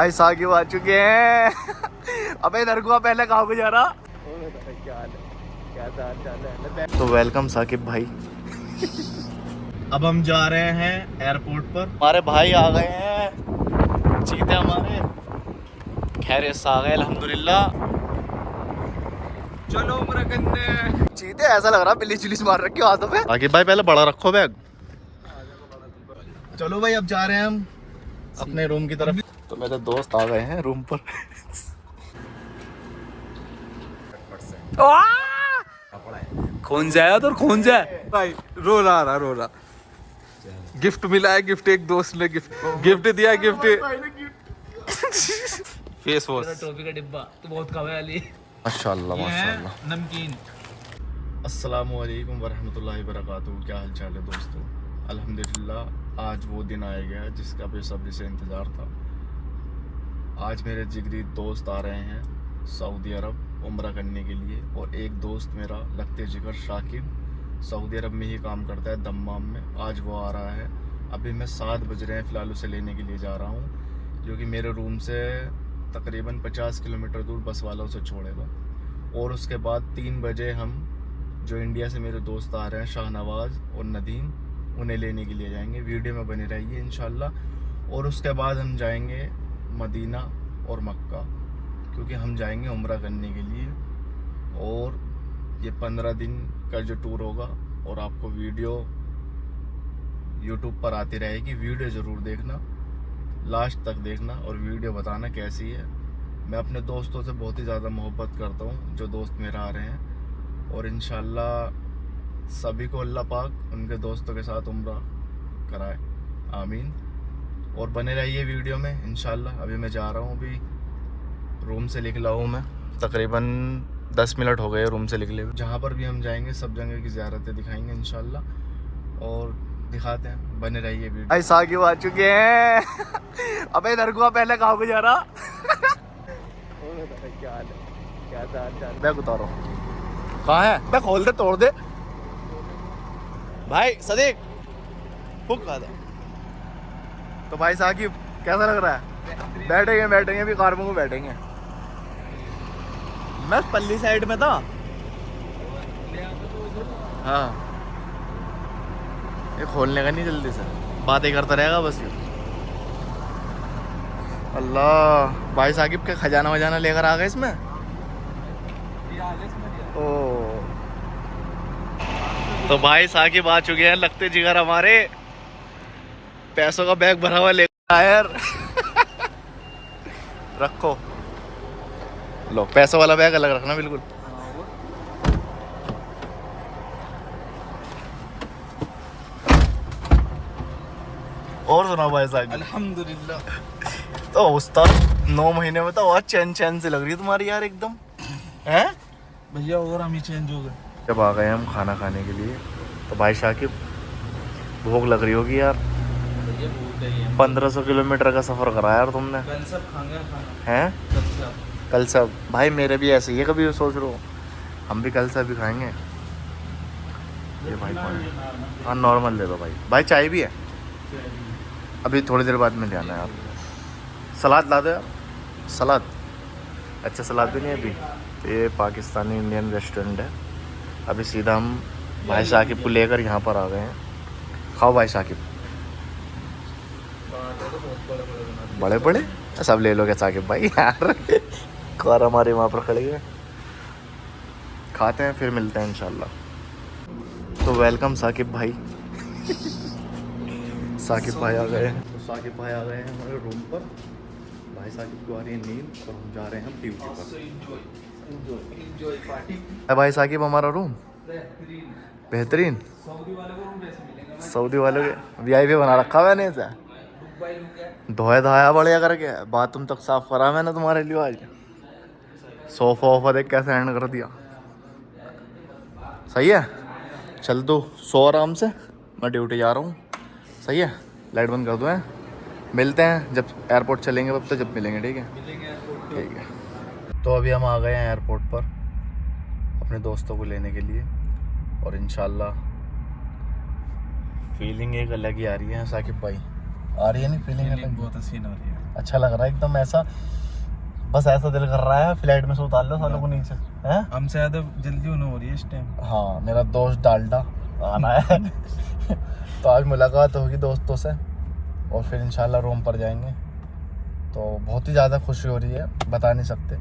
भाई साकिब आ चुके हैं। अबे इधर को पहले कहाँ को जा रहा। क्या हाल है, क्या हाल है। तो वेलकम साकिब भाई। अब हम जा रहे हैं एयरपोर्ट पर। हमारे भाई आ गए हैं, चीते हमारे खैरियत से आ गए अल्हम्दुलिल्लाह। चलो उम्र करने। चीते ऐसा लग रहा बिल्ली चिल्ली मार रखी हाथों पे। साकिब भाई पहले बड़ा रखो बैग। चलो भाई अब जा रहे हैं हम अपने रूम की तरफ। तो मेरे दोस्त आ गए हैं रूम पर। खून जाए तो खून जाए भाई। रो रहा गिफ्ट मिला है। गिफ्ट एक दोस्त ने गिफ्ट दिया। गिफ्ट फेस वॉश टॉफी का डिब्बा तो बहुत खावे वाली। माशाल्लाह माशाल्लाह। नमकीन। अस्सलाम वालेकुम वरहमतुल्लाहि वबरकातुहू। क्या हाल चाल है दोस्तों। अल्हम्दुलिल्लाह आज वो दिन आ गया जिसका बेसब्री से इंतज़ार था। आज मेरे जिगरी दोस्त आ रहे हैं सऊदी अरब उम्रा करने के लिए। और एक दोस्त मेरा लगते जिगर शाकिब सऊदी अरब में ही काम करता है दम्माम में। आज वो आ रहा है। अभी मैं 7 बज रहे हैं फ़िलहाल उसे लेने के लिए जा रहा हूँ, जो कि मेरे रूम से तकरीबन 50 किलोमीटर दूर बस वाला उसे छोड़ेगा। और उसके बाद 3 बजे हम जो इंडिया से मेरे दोस्त आ रहे हैं शाहनवाज़ और नदीम, उन्हें लेने के लिए जाएंगे। वीडियो में बने रहिए इंशाल्लाह। और उसके बाद हम जाएंगे मदीना और मक्का, क्योंकि हम जाएंगे उम्रा करने के लिए। और ये 15 दिन का जो टूर होगा और आपको वीडियो यूट्यूब पर आती रहेगी। वीडियो ज़रूर देखना, लास्ट तक देखना और वीडियो बताना कैसी है। मैं अपने दोस्तों से बहुत ही ज़्यादा मोहब्बत करता हूँ जो दोस्त मेरा आ रहे हैं। और इंशाल्लाह सभी को अल्लाह पाक उनके दोस्तों के साथ उम्रा कराए, आमीन। और बने रहिए वीडियो में इंशाल्लाह। अभी मैं जा रहा हूँ, अभी रूम से निकला हूँ मैं। तकरीबन 10 मिनट हो गए रूम से निकले हुए। जहाँ पर भी हम जाएंगे सब जगह की ज़ियारतें दिखाएंगे इंशाल्लाह। और दिखाते हैं, बने रहिए वीडियो। भाई साकिब आ चुके हैं। अबे इधर को पहले कहाँ को जा रहा। क्या हाल है, क्या हाल। बैग उतारो। कहाँ है बैग? खोल दे, तोड़ दे भाई। सदीक फुक खा दे। तो भाई साकिब कैसा लग रहा है? बैठेंगे अभी कार में बैठेंगे। मैं पल्ली साइड में था। हाँ ये खोलने का नहीं जल्दी से, बातें करता रहेगा बस ये। अल्लाह भाई साकिब का खजाना वजाना लेकर आ गए इसमें। ओ तो भाई साकिब आ चुके हैं लगते जिगर हमारे। पैसों का बैग भरा हुआ लेकर आया। रखो लो, पैसों वाला बैग अलग रखना बिल्कुल। और सुनाओ भाई साहब। अल्हम्दुलिल्लाह। तो उस्ताद 9 महीने में तो और चैन से लग रही है तुम्हारी यार एकदम। हैं भैया और हम ही चेंज हो गए। जब आ गए हम खाना खाने के लिए तो भाई साकिब भूख लग रही होगी यार। 1500 किलोमीटर का सफ़र करा यार तुमने। कल सब खाएंगे खाना हैं कल सब। भाई मेरे भी ऐसे ही है, कभी सोच रहा हूँ हम भी कल सब भी खाएंगे। ये भाई हाँ नॉर्मल दे दो भाई। भाई चाय भी है, अभी थोड़ी देर बाद में जाना है यार। सलाद ला दो यार, सलाद। अच्छा सलाद भी नहीं है अभी। तो ये पाकिस्तानी इंडियन रेस्टोरेंट है। अभी सीधा हम भाई साकिब को लेकर यहाँ पर आ गए हैं। खाओ भाई साकिब। बड़े बड़े सब ले लोगे साकिब भाई यार। कार हमारे वहाँ पर खड़े हैं। खाते हैं फिर मिलते हैं इंशाल्लाह। तो वेलकम साकिब भाई। साकिब भाई आ गए हैं। तो साकिब भाई आ गए हैं हमारे रूम पर। भाई साकिब को आ रही है नींद और हम जा रहे हैं हम ड्यूटी पर। भाई साकिब हमारा रूम बेहतरीन। सऊदी वालों के VIP बना रखा मैंने इसे। धोया धाया बढ़िया करके बाथरूम तक साफ करा मैंने तुम्हारे लिए आज। सोफा वोफा देख कैसे एंड कर दिया। सही है। चल तू सो आराम से, मैं ड्यूटी जा रहा हूँ। सही है, लाइट बंद कर दो। हैं मिलते हैं जब एयरपोर्ट चलेंगे, तब तो जब मिलेंगे। ठीक है ठीक है। तो अभी हम आ गए हैं एयरपोर्ट पर अपने दोस्तों को लेने के लिए। और इंशाल्लाह फीलिंग एक अलग ही आ रही है साकिब भाई। आ रही है नहीं फीलिंग अलग? बहुत हसीन हो रही है। अच्छा लग रहा है एकदम ऐसा, बस ऐसा दिल कर रहा है फ्लाइट में से उतार लो सालों को नीचे हैं। हमसे ज़्यादा जल्दी होने हो रही है इस टाइम। हाँ मेरा दोस्त डाल्डा आना है तो आज मुलाकात होगी दोस्तों से और फिर इंशाल्लाह रोम पर जाएंगे। तो बहुत ही ज़्यादा खुशी हो रही है, बता नहीं सकते।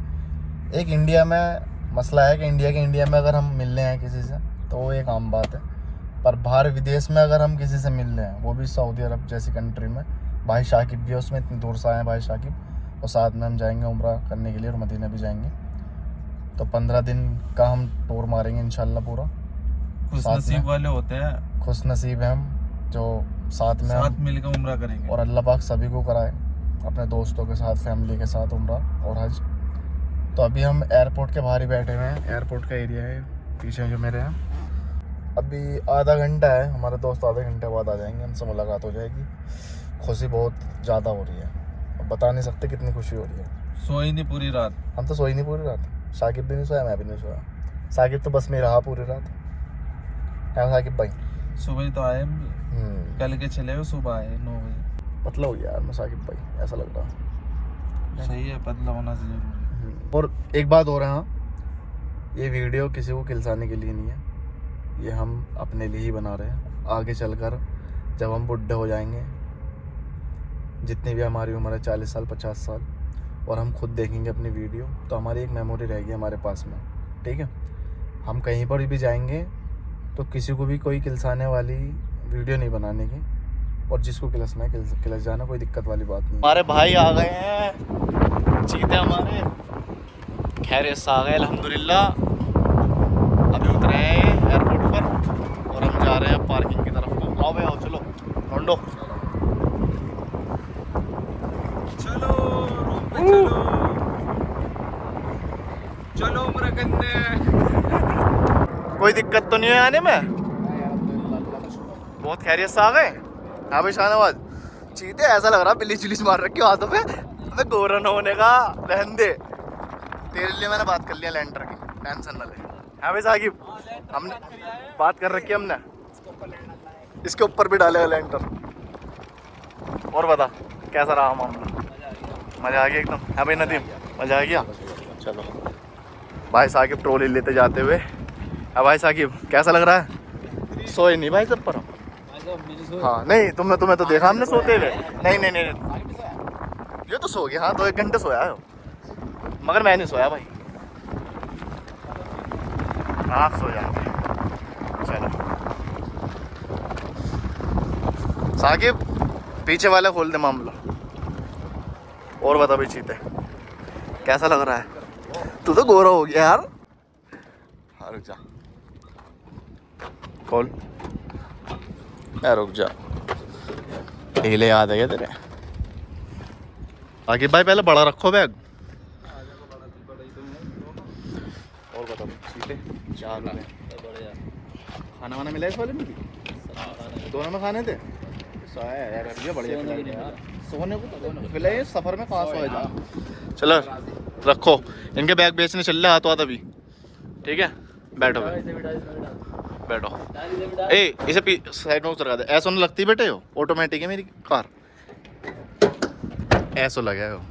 एक इंडिया में मसला है कि इंडिया में अगर हम मिल रहे हैं किसी से तो वो एक आम बात है, पर बाहर विदेश में अगर हम किसी से मिल रहे हैं, वो भी सऊदी अरब जैसी कंट्री में, भाई शाकिब भी है उसमें, इतनी दूर से आए हैं भाई शाकिब, और साथ में हम जाएंगे उम्रा करने के लिए और मदीना भी जाएंगे। तो 15 दिन का हम टूर मारेंगे इंशाल्लाह पूरा। खुश नसीब वाले होते हैं, खुश नसीब है हम जो साथ मिलकर उम्रा करेंगे। और अल्लाह पाक सभी को कराए अपने दोस्तों के साथ, फैमिली के साथ उम्रा और हज। तो अभी हम एयरपोर्ट के बाहर ही बैठे हुए हैं, एयरपोर्ट का एरिया है पीछे जो मेरे हैं। अभी आधा घंटा है, हमारे दोस्त आधे घंटे बाद आ जाएंगे, हमसे मुलाकात हो जाएगी। खुशी बहुत ज़्यादा हो रही है, बता नहीं सकते कितनी खुशी हो रही है। सोई नहीं पूरी रात। हम तो सोई नहीं पूरी रात, शाकिब भी नहीं सोया, मैं भी नहीं सोया। शाकिब तो बस में रहा पूरी रात है। शाकिब भाई सुबह ही तो आए हम भी, कल के चले हुए, सुबह आए 9 बजे। पतला हो गया यार मैं शाकिब भाई, ऐसा लग रहा। सही है, पतला होना जरूरी है। और एक बात हो रहा है, ये वीडियो किसी को खिलसाने के लिए नहीं है, ये हम अपने लिए ही बना रहे हैं। आगे चलकर जब हम बुढ़े हो जाएंगे, जितनी भी हमारी उम्र है 40 साल 50 साल, और हम खुद देखेंगे अपनी वीडियो, तो हमारी एक मेमोरी रहेगी हमारे पास में, ठीक है। हम कहीं पर भी जाएंगे तो किसी को भी कोई खिलसाने वाली वीडियो नहीं बनाने की, और जिसको खिलसना है खिलस जाना, कोई दिक्कत वाली बात नहीं। हमारे भाई आ गए हैं, चीते हमारे खैरियत से आ गए अल्हम्दुलिल्लाह। अभी उतरे हैं एयरपोर्ट पर और हम जा रहे हैं पार्किंग की तरफ को। आओ भाई आओ, चलो लौंडो चलो रूम पे चलो, चलो उम्रा करने। कोई दिक्कत तो नहीं है आने में? बहुत खैरियत से आ गए। हाँ भाई शाहनवाज, चीते ऐसा लग रहा बिल्ली चिलीस मार रखी हाथों पे, अबे गोरा न होने का, रहने दे। तेरे लिए मैंने बात कर लिया लैंटर की, टेंशन न ले। हाँ भाई साकिब, हमने बात कर रखी है, हमने इसके ऊपर भी डालेगा लैंटर। और बता कैसा रहा मामला? मज़ा आ गया एकदम। हाँ भाई नदीम, मज़ा आ गया। चलो भाई साकिब ट्रॉली लेते जाते हुए। अब भाई साकिब कैसा लग रहा है? सोए नहीं भाई सब पर? हाँ नहीं, तुम्हें तो देखा हमने सोते हुए। नहीं ये तो सो गया, हाँ 2-1 घंटे सोया है, मगर मैं नहीं सोया भाई। आप सो जाओगे। चलो साकिब पीछे वाला खोल दे मामला। और बता भाई चीते कैसा लग रहा है? तू तो गोरा हो गया यार। हाँ रुक जा, खोल, रुक जा, ढीले याद है क्या तेरे? आगे भाई पहले बड़ा रखो बैग। और बताओ सीटे क्या हाल है? खाना वाना मिला इस वाले में भी? दोनों में खाने थे? सोया यार, बढ़िया सोने को फिलहाल सफर में कहाँ सोया जा। चलो रखो, इनके बैग बेचने चल रहे हाथों हाथ अभी, ठीक है। बैठो बैठो, ए इसे साइड में उतर दे। ऐसा नहीं लगती बेटे, हो ऑटोमेटिक है मेरी कार, ऐसा लगा है वो,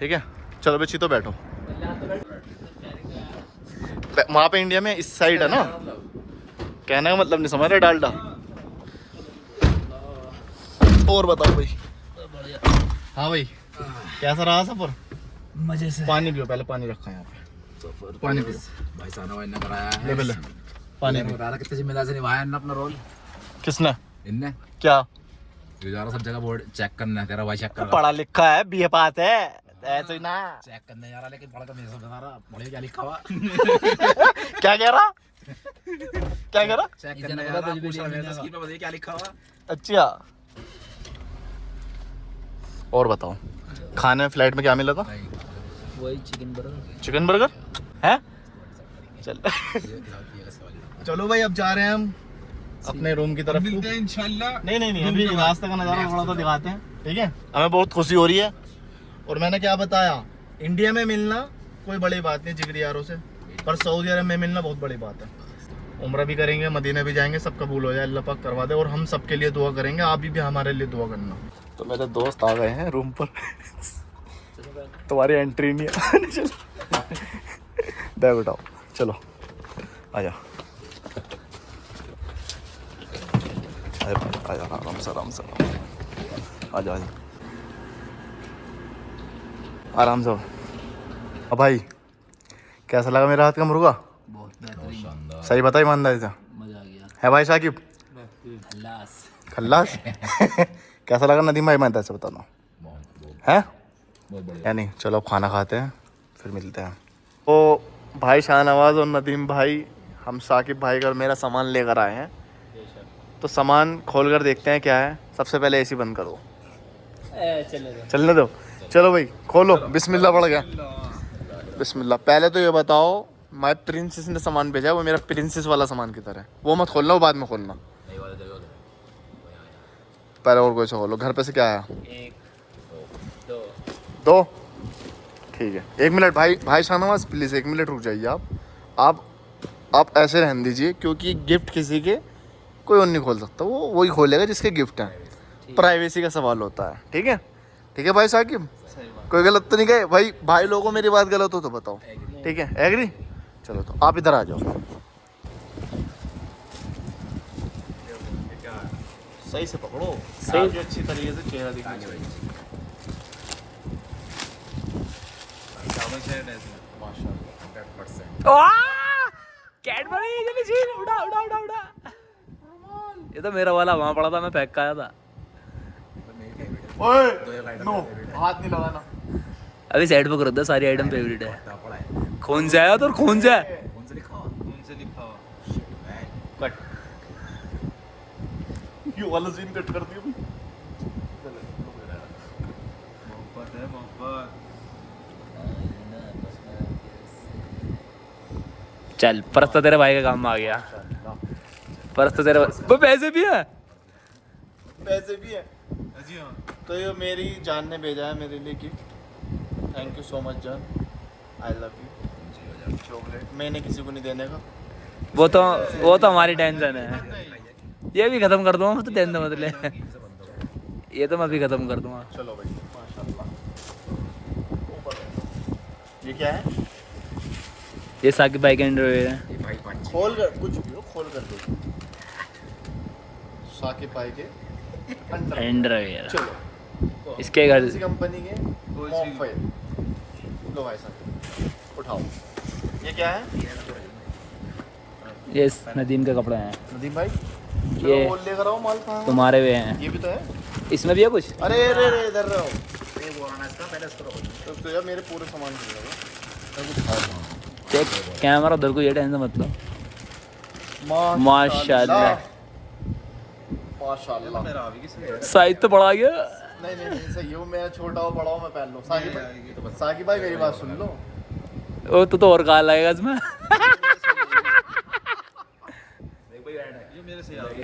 ठीक है। चलो बच्ची तो बैठो, वहाँ पे इंडिया में इस साइड है ना, कहने का मतलब नहीं समझ रहे डालडा। और बताओ भाई। हाँ भाई कैसा रहा सफर? मजे से। पानी पियो पहले, पानी रखा है यहाँ पे, पानी पियो भाई साहब ने कराया है। ले पहले पानी पियो। बता रहा कितने जिम्मेदार से निभाया इन्होंने अपना रोल। किसने? इनने क्या? ये जा रहा सब जगह बोर्ड चेक करना है, तेरा भाई चेक कर पढ़ा लिखा है, बीए पास है, ऐसे ही ना चेक करने जा रहा, लेकिन पढ़ा का मेरे से बता रहा पढ़े क्या लिखा हुआ। क्या कह रहा? क्या कह रहा? चेक करने जा रहा, पूछ रहा मेरे से स्क्रीन पे बताइए क्या लिखा हुआ। अच्छा और बताओ खाने में फ्लाइट में क्या मिला था? वही चिकन बर्गर। चिकन बर्गर है? चल चलो भाई अब जा रहे हैं हम अपने रूम की तरफ। मिलते हैं इंशाल्लाह। नहीं अभी रास्ते का नज़ारा थोड़ा सा दिखाते हैं, ठीक है। हमें बहुत खुशी हो रही है, और मैंने क्या बताया, इंडिया में मिलना कोई बड़ी बात नहीं जिगरी यारों से, पर सऊदी अरब में मिलना बहुत बड़ी बात है। उम्रा भी करेंगे, मदीना भी जाएंगे, सब कबूल हो जाए, अल्लाह पाक करवा दे। और हम सबके लिए दुआ करेंगे, आप भी हमारे लिए दुआ करना। तो मेरे दोस्त आ गए हैं रूम पर। तुम्हारी एंट्री नहीं है। चलो बैग उठाओ, चलो आजा आजा आराम से आराम से आजा आजा आराम से। अब भाई कैसा लगा मेरा हाथ का मुर्गा? बहुत बेहतरीन, सही बता ईमानदारी से। मजा आ गया। है भाई साकिब? खल्लास। खल्लास। कैसा लगा नदीम भाई? ईमानदारी से बताना है बहुत बढ़िया। या नहीं? चलो अब खाना खाते हैं फिर मिलते हैं। तो भाई शाहनवाज और नदीम भाई हम साकिब भाई का और मेरा सामान लेकर आए हैं। तो सामान खोल कर देखते हैं क्या है। सबसे पहले एसी बंद करो। चलने दो। चलो भाई खोलो। बिस्मिल्लाह पड़ गया। बिस्मिल्लाह। पहले तो ये बताओ, माय प्रिंसेस ने सामान भेजा है, वो मेरा प्रिंसेस वाला सामान की तरह है। वो मत खोलना, वो बाद में खोलना। पहले और कोई सा खोलो। घर पे से क्या आया? दो ठीक है। 1 मिनट भाई शाहनवाज प्लीज़ 1 मिनट रुक जाइए आप ऐसे रहने दीजिए, क्योंकि गिफ्ट किसी के कोई और नहीं खोल सकता। वो वही खोलेगा जिसके गिफ्ट हैं। प्राइवेसी का सवाल होता है। ठीक है? ठीक है भाई साकिब? कोई गलत तो नहीं कहे भाई लोगों को मेरी बात गलत हो तो बताओ। ठीक है? एग्री? चलो तो आप इधर आ जाओ। सही से पकड़ो, सही अच्छी तरीके से चेहरा दिखना चाहिए। कैडबरी जल्दी छीन, उड़ा उड़ा उड़ा उड़ा। ये तो मेरा वाला वहाँ पड़ा था, मैं फेंक का आया था। ओए नो, हाथ नहीं लगाना। अभी साइड पर कर दो, सारी आइटम फेवरेट है। कौन से आया तो कौन से है? कट। ये वाला सीन कट कर दिया। चल परस तो तेरे भाई का काम आ गया। परस तो तेरे वो पैसे भी है। पैसे भी है तो ये मेरी जान ने भेजा है मेरे लिए gift. Thank you so much जान, आई लव यू। चॉकलेट मैंने किसी को नहीं देने का। वो तो हमारी टेंशन है। ये भी खत्म कर दूंगा, तो टेंशन मत ले। ये तो मैं भी खत्म कर दूंगा। चलो भाई माशाल्लाह। ये क्या है? ये साकिब भाई के अंडरवेयर है। खोल कर कुछ भी हो, खोल कर दो। साकिब भाई के अंडरवेयर। चलो इसके घर किसी कंपनी के मोबाइल। लो भाई साहब उठाओ। ये क्या है? ये नदीम के कपड़े हैं। नदीम भाई ये बोल लेकर आओ माल कहाँ है? तुम्हारे वे हैं। ये भी तो है। इसमें भी है कुछ। अरे रे रे इधर रहो। तो यार मेरे पूरे सामान खरीद लो। देख कैमरा उधर को, ये टेंशन मत लो। माशाल्लाह माशाल्लाह। साइज तो बढ़ा गया। नहीं सही है। वो मेरा छोटा हो बड़ा हो मैं पहन लूँ। साकिब भाई मेरी बात सुन लो। वो तो और कहा लगेगा इसमें।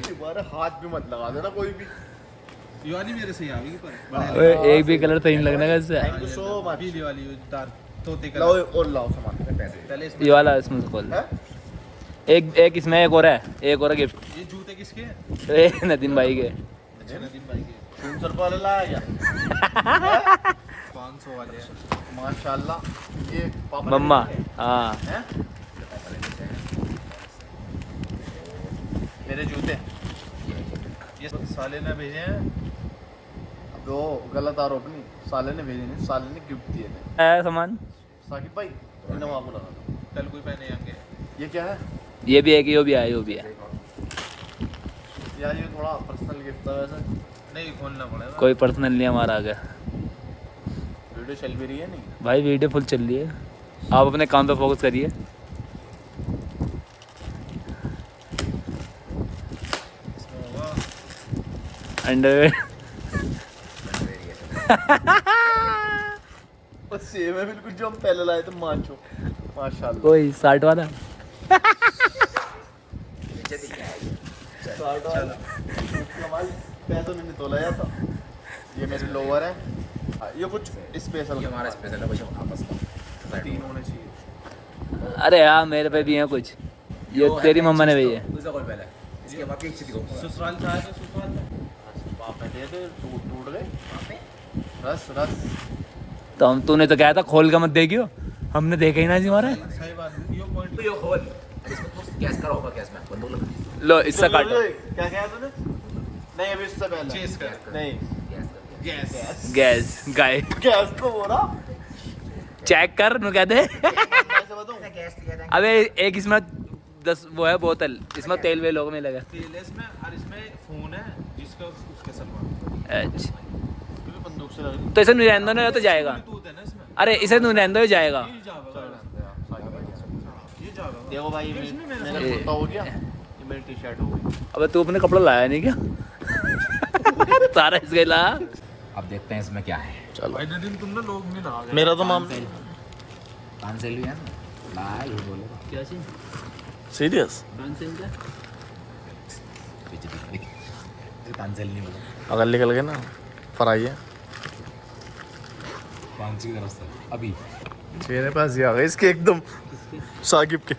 तुम्हारे हाथ भी मत लगा देना कोई भी। मेरे से आ गई पर एक भी कलर सही नहीं लगने का इससे। Thank you so much. पीली वाली तोते लाओ और लाओ सामान। पहले ये वाला इसमें से खोल। है? एक इसमें एक और है, एक और गिफ्ट। ये जूते किसके हैं? नदीम भाई के। अच्छा नदीम भाई के 300 रुपये वाले लाया क्या? 500 वाले माशाल्लाह। ये पापा ने मम्मा दिए हाँ। हैं? मेरे जूते ये साले ने भेजे हैं। अब वो गलत आरोप नहीं, साले ने भेजे नहीं, साले ने गिफ्ट दिए थे। है सामान। साकिब भाई इन्हें वहाँ को लगा दो। कल कोई पहने आएंगे। ये क्या है? ये भी है कि यो भी है, यो भी है। यार ये थोड़ा पर्सनल गिफ्ट था वैसे। नहीं खोलना पड़ेगा। कोई पर्सनल नहीं हमारा आ गया। वीडियो चल भी रही है नहीं? भाई वीडियो फुल चल रही है, आप अपने काम पे फोकस करिए। अंडरवेयर। और सेम है बिल्कुल जो हम पहले लाए थे। माचो माशाल्लाह। कोई 60 वाला। 60 वाला कमाल। पैसों में नहीं तोला जाता। ये मेरी लोअर है। ये कुछ स्पेशल हमारा स्पेशल है भाई आपस का 3 होने चाहिए। अरे हाँ मेरे पे भी है कुछ। ये तेरी मम्मा ने भेजी है। दूसरा कॉल पहले इसके बाद की इच्छा दिखाओ। ससुराल था तो ससुराल था। बाप ने ये तो टूट गए रस रस। तो हम तूने तो कहा था खोल का मत देखियो, हमने देखा ही ना जी हमारे। सही बात है, ये पॉइंट तो ये खोल इसमें तो गैस करा होगा, गैस में बंदूक लगा लो इससे काटो। क्या कहा तूने? नहीं अभी इससे पहले चेस कर नहीं गैस गैस गाय गैस तो हो रहा चेक कर नु कहते। कैसे बताऊं? गैस दिया था अबे एक इसमें 10 वो है बोतल, इसमें तेल वे लोग में लगा। तेल है इसमें और इसमें फोन है जिसका उसके सलमान अच्छा क्योंकि बंदूक से लग तो इसे नुरैंदो ने तो जाएगा। तू है ना इसमें अरे इसे नुरैंदो ही जाएगा। ये जाएगा देखो भाई मेरा कुर्ता हो गया, ये मेरी टी शर्ट हो गई। अबे तू अपने कपड़ा लाया नहीं क्या? तारा इसके ला। अब देखते हैं इसमें क्या है। चलो दिन तुमने लोग नहीं लगा मेरा तो मामला कांसेल भी है ना, ला ये बोलेगा क्या सीन? सीरियस कांसेल नहीं बोला, अगर निकल गए ना फ्राई है 5 की तरफ से अभी मेरे पास ये आ गए इसके एकदम साकिब के।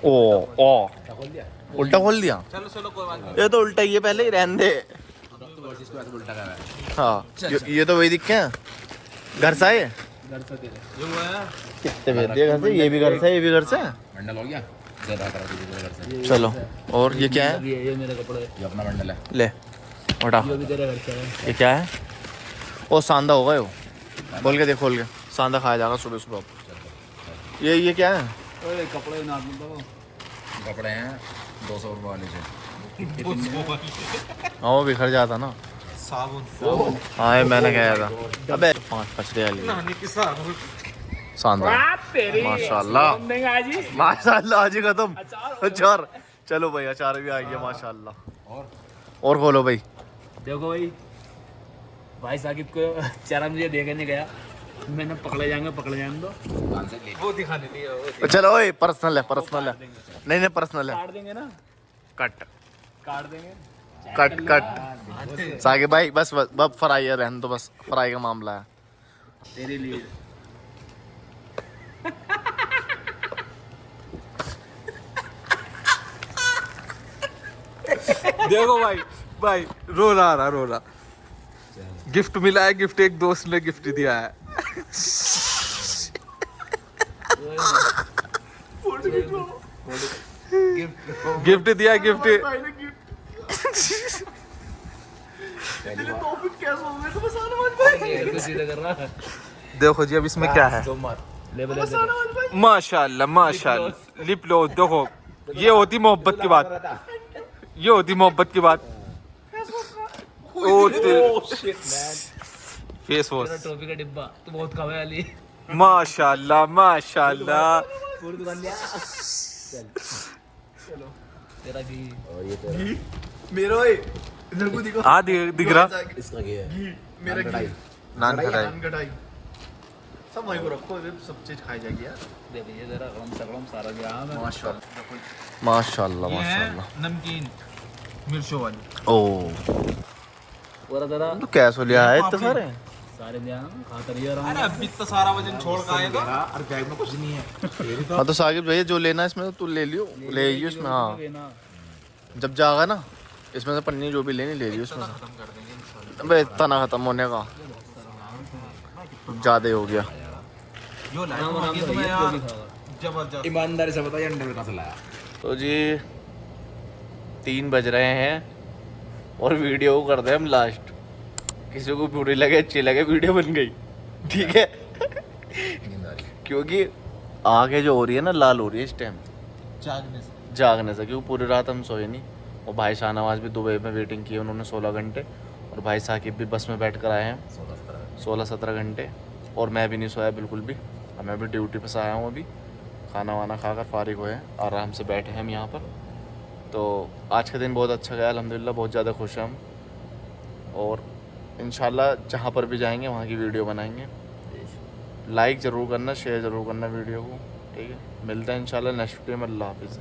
ओ ओ खोल दिया। उल्टा खोल दिया। चलो चलो कोई बात नहीं। ये तो उल्टा ही है, पहले ही रहने दे। इसको ऐसे उल्टा कर रहा है। हाँ ये तो वही दिखे हैं घर से आए। ये हुआ है कितने भेज दिए घर से? ये भी घर से, ये भी घर से। बंडल हो गया, जरा करा दीजिए घर से। चलो और ये क्या है? ये मेरे कपड़े, ये अपना बंडल है। ले उठा। ये भी तेरे घर से है। ये क्या है? ओ सांदा होगा यो, खोल के देख, खोल के सांदा खाया जाएगा सुबह सुबह। ये क्या है? ओए कपड़े ना दो। कपड़े हैं 200 रुपये वाले से। हाँ वो बिखर जाता ना। साबुन हाँ ये मैंने कहा था। अबे 5 पचड़े वाली नहाने की साबुन। सांदा माशाल्लाह माशाल्लाह आज ही खत्म अचार। चलो भाई अचार भी आ गया माशाल्लाह। और खोलो भाई। देखो भाई साकिब को चारा मुझे देखने गया, मैंने पकड़े जाएंगे दो। कांसेल ले। वो दिखाने नहीं है वो चलो ओए पर्सनल है, पर्सनल है। नहीं नहीं पर्सनल है। काट देंगे ना, कट काट देंगे। कट कट साकिब भाई बस बस फ्राई है, रहने तो बस फ्राई का मामला है। तेरे लिए देखो भाई रोना आ रहा गिफ्ट मिला है, गिफ्ट एक दोस्त ने गिफ्ट दिया है। गिफ्ट दिया गिफ्ट। देखो जी अब इसमें क्या है। माशाल्लाह माशाल्लाह लिप ग्लॉस। देखो ये होती मोहब्बत की बात, ये होती मोहब्बत की बात। फेस वॉश टॉफी का डिब्बा तो बहुत कम है वाली। माशाल्लाह माशाल्लाह। पूरी दुकान लिया। चलो तेरा घी मेरा इधर को दिखो। हाँ दिख रहा। इसका क्या है? मेरा घी नान खटाई। नान कढ़ाई सब वहीं को रखो, सब चीज खाई जाएगी यार। देखिए जरा गरम सारा गया मैं। माशाल्लाह माशाल्लाह माशाल्लाह। नमकीन मिर्चों वाली। ओ पूरा जरा तो कैसे लिया है इतने सारे? सारे दिया खाता रही रहा अरे अभी तो सारा वजन छोड़ का आएगा। और बैग में कुछ नहीं है। हाँ तो साकिब भैया जो लेना है इसमें तो तू ले लियो, ले लियो इसमें। हाँ जब जाएगा ना इसमें से पन्नी जो भी लेनी ले लियो इसमें से। अबे इतना ना खत्म होने का ज्यादा हो गया। यो लाया तुम्हें यार जबरदस्त। ईमानदारी से बताइए अंडे में कहाँ से लाया? तो जी 3 बज रहे हैं और वीडियो को कर दे हम लास्ट। किसी को बुरी लगे अच्छी लगे वीडियो बन गई, ठीक है। क्योंकि आगे जो हो रही है ना लाल हो रही है इस टाइम जागने से, क्योंकि पूरी रात हम सोए नहीं। और भाई शाहनवाज भी दुबई में वेटिंग की है उन्होंने 16 घंटे, और भाई साकिब भी बस में बैठ कर आए हैं 16-17 घंटे। और मैं भी नहीं सोया बिल्कुल भी, और मैं भी ड्यूटी पे से आया हूँ अभी। खाना वाना खाकर फारिग हुए हैं, आराम से बैठे हैं हम यहाँ पर। तो आज का दिन बहुत अच्छा गया अल्हम्दुलिल्लाह, बहुत ज़्यादा खुश हैं हम। और इंशाल्लाह जहाँ पर भी जाएंगे वहाँ की वीडियो बनाएंगे। लाइक ज़रूर करना, शेयर ज़रूर करना वीडियो को, ठीक है। मिलते हैं इंशाल्लाह नेक्स्ट वीडियो में। अल्लाह हाफिज़।